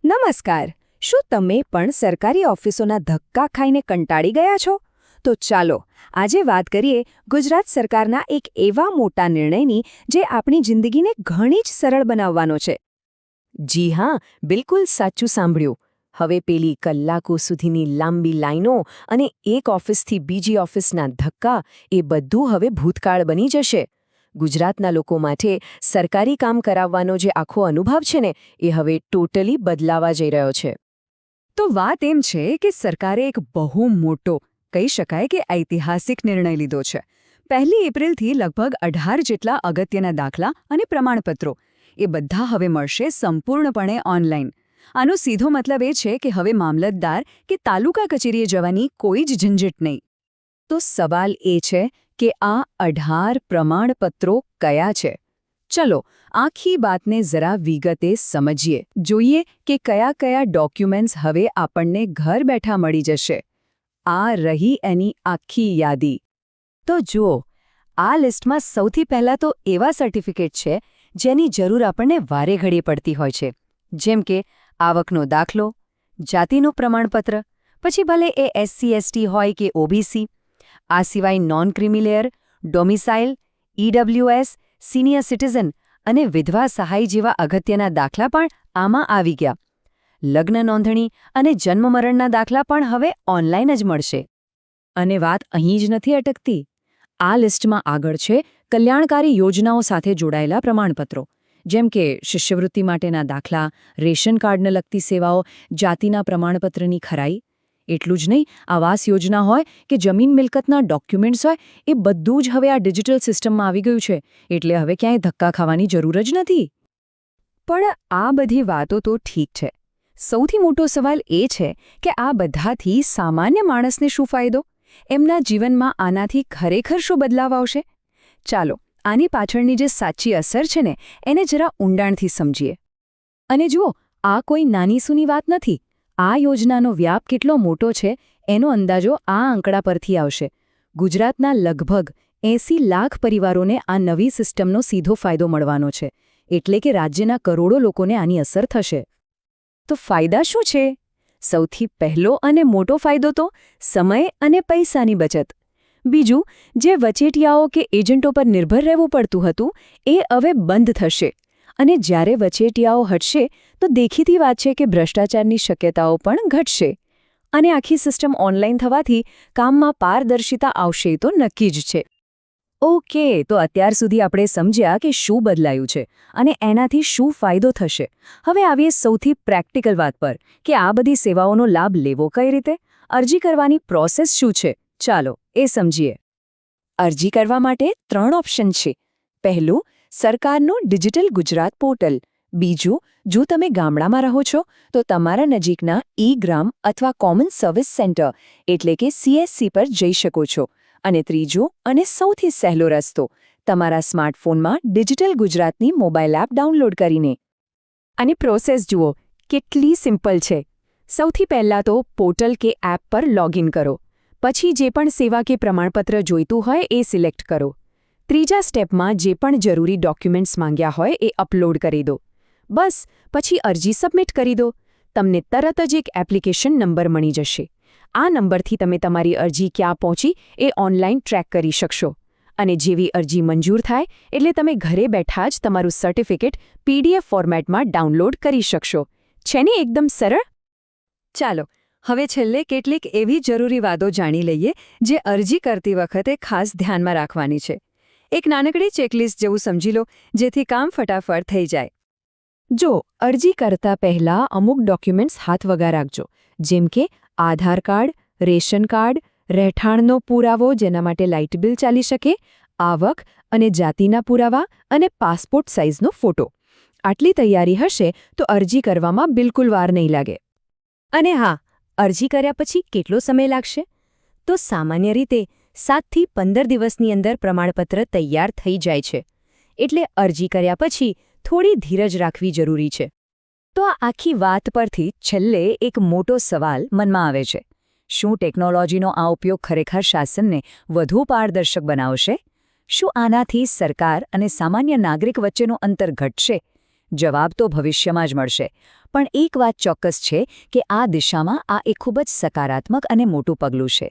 નમસ્કાર. શું તમે પણ સરકારી ઓફિસોના ધક્કા ખાઈને કંટાળી ગયા છો? તો ચાલો આજે વાત કરીએ ગુજરાત સરકારના એક એવા મોટા નિર્ણયની જે આપણી જિંદગીને ઘણી જ સરળ બનાવવાનો છે. જી હા, બિલકુલ સાચું સાંભળ્યું. હવે પેલી કલાકો સુધીની લાંબી લાઈનો અને એક ઓફિસથી બીજી ઓફિસના ધક્કા એ બધું હવે ભૂતકાળ બની જશે. ગુજરાતના લોકો માટે સરકારી કામ કરાવવાનો જે આખો અનુભવ છે ને એ હવે ટોટલી બદલાવા જઈ રહ્યો છે. તો વાત એમ છે કે સરકારે એક બહુ મોટો, કહી શકાય કે ઐતિહાસિક નિર્ણય લીધો છે. 1 એપ્રિલથી લગભગ 18 જેટલા અગત્યના દાખલા અને પ્રમાણપત્રો એ બધા હવે મળશે સંપૂર્ણપણે ઓનલાઈન. આનો સીધો મતલબ એ છે કે હવે મામલતદાર કે તાલુકા કચેરીએ જવાની કોઈ જ ઝંઝટ નહીં. તો સવાલ એ છે કે આ 18 પ્રમાણપત્રો કયા છે? ચલો આખી વાતને જરા વિગતે સમજીએ. જોઈએ કે કયા કયા ડોક્યુમેન્ટ્સ હવે આપણને ઘર બેઠા મળી જશે. આ રહી એની આખી યાદી. તો જુઓ, આ લિસ્ટમાં સૌથી પહેલાં તો એવા સર્ટિફિકેટ છે જેની જરૂર આપણને વારે ઘડીએ પડતી હોય છે, જેમ કે આવકનો દાખલો, જાતિનું પ્રમાણપત્ર, પછી ભલે એ SC/ST હોય કે OBC. આ સિવાય non creamy layer, domicile, EWS, senior citizen અને વિધવા સહાય જેવા અગત્યના દાખલા પણ આમાં આવી ગયા. લગ્ન નોંધણી અને જન્મમરણના દાખલા પણ હવે ઓનલાઈન જ મળશે. અને વાત અહીં જ નથી અટકતી. આ લિસ્ટમાં આગળ છે કલ્યાણકારી યોજનાઓ સાથે જોડાયેલા પ્રમાણપત્રો, જેમ કે શિષ્યવૃત્તિ માટેના દાખલા, રેશન કાર્ડને લગતી સેવાઓ, જાતિના પ્રમાણપત્રની ખરાઈ. એટલું જ નહીં, આવાસ યોજના હોય કે જમીન મિલકતના ડોક્યુમેન્ટ્સ હોય, એ બધું જ હવે આ ડિજિટલ સિસ્ટમમાં આવી ગયું છે, એટલે હવે ક્યાંય ધક્કા ખાવાની જરૂર જ નથી. પણ આ બધી વાતો તો ઠીક છે. સૌથી મોટો સવાલ એ છે કે આ બધાથી સામાન્ય માણસને શું ફાયદો? એમના જીવનમાં આનાથી ખરેખર શું બદલાવ આવશે? ચાલો આની પાછળની જે સાચી અસર છે ને એને જરા ઊંડાણથી સમજીએ. અને જુઓ, આ કોઈ નાની સૂની વાત નથી. આ યોજનાનો વ્યાપ કેટલો મોટો છે એનો અંદાજો આ આંકડા પરથી આવશે. ગુજરાતના લગભગ 80 લાખ પરિવારોને આ નવી સિસ્ટમનો સીધો ફાયદો મળવાનો છે, એટલે કે રાજ્યના કરોડો લોકોને આની અસર થશે. તો ફાયદા શું છે? સૌથી પહેલો અને મોટો ફાયદો તો સમય અને પૈસાની બચત. બીજું, જે વચેટિયાઓ કે એજન્ટો પર નિર્ભર રહેવું પડતું હતું એ હવે બંધ થશે. અને જ્યારે વચેટિયાઓ હટશે તો દેખીતી વાત છે કે ભ્રષ્ટાચારની શક્યતાઓ પણ ઘટશે. અને આખી સિસ્ટમ ઓનલાઈન થવાથી કામમાં પારદર્શિતા આવશે તો નક્કી જ છે. ઓકે, તો અત્યાર સુધી આપણે સમજ્યા કે શું બદલાયું છે અને એનાથી શું ફાયદો થશે. હવે આવીએ સૌથી પ્રેક્ટિકલ વાત પર કે આ બધી સેવાઓનો લાભ લેવો કઈ રીતે? અરજી કરવાની પ્રોસેસ શું છે? ચાલો એ સમજીએ. અરજી કરવા માટે 3 ઓપ્શન છે. પહેલું, સરકારનું ડિજિટલ ગુજરાત પોર્ટલ. બીજું, જો તમે ગામડામાં રહો છો તો તમારા નજીકના ઈ-ગ્રામ અથવા કોમન સર્વિસ સેન્ટર એટલે કે CSC પર જઈ શકો છો. અને ત્રીજો અને સૌથી સહેલો રસ્તો, તમારા સ્માર્ટફોનમાં ડિજિટલ ગુજરાતની મોબાઈલ એપ ડાઉનલોડ કરીને. આની પ્રોસેસ જુઓ, કેટલી સિમ્પલ છે. સૌથી પહેલાં તો પોર્ટલ કે એપ પર લોગિન કરો. પછી જે પણ સેવા કે પ્રમાણપત્ર જોઈતું હોય એ સિલેક્ટ કરો. ત્રીજા સ્ટેપમાં જે પણ જરૂરી ડોક્યુમેન્ટ્સ માંગ્યા હોય એ અપલોડ કરી દો. બસ પછી અરજી સબમિટ કરી દો. તમને તરત જ એક એપ્લિકેશન નંબર મળી જશે. આ નંબરથી તમે તમારી અરજી ક્યાં પહોંચી એ ઓનલાઈન ટ્રેક કરી શકશો. અને જેવી અરજી મંજૂર થાય એટલે તમે ઘરે બેઠા જ તમારું સર્ટિફિકેટ PDF ફોર્મેટમાં ડાઉનલોડ કરી શકશો. છે ને એકદમ સરળ? ચાલો હવે છેલ્લે કેટલીક એવી જરૂરી વાતો જાણી લઈએ જે અરજી કરતી વખતે ખાસ ધ્યાનમાં રાખવાની છે. એક નાનકડી ચેકલિસ્ટ જેવું સમજી લો, જેથી કામ ફટાફટ થઈ જાય. જો અરજી કરતા પહેલાં અમુક ડોક્યુમેન્ટ્સ હાથવગા રાખજો, જેમ કે આધાર કાર્ડ, રેશન કાર્ડ, રહેઠાણનો પુરાવો જેના માટે લાઇટ બિલ ચાલી શકે, આવક અને જાતિના પુરાવા અને પાસપોર્ટ સાઇઝનો ફોટો. આટલી તૈયારી હશે તો અરજી કરવામાં બિલકુલ વાર નહીં લાગે. અને હા, અરજી કર્યા પછી કેટલો સમય લાગશે? તો સામાન્ય રીતે 7 થી 15 દિવસની અંદર પ્રમાણપત્ર તૈયાર થઈ જાય છે. એટલે અરજી કર્યા પછી થોડી ધીરજ રાખવી જરૂરી છે. તો આ આખી વાત પરથી છેલ્લે એક મોટો સવાલ મનમાં આવે છે. શું ટેકનોલોજીનો આ ઉપયોગ ખરેખર શાસનને વધુ પારદર્શક બનાવશે? શું આનાથી સરકાર અને સામાન્ય નાગરિક વચ્ચેનું અંતર ઘટશે? જવાબ તો ભવિષ્યમાં જ મળશે. પણ એક વાત ચોક્કસ છે કે આ દિશામાં આ એક ખૂબ જ સકારાત્મક અને મોટું પગલું છે.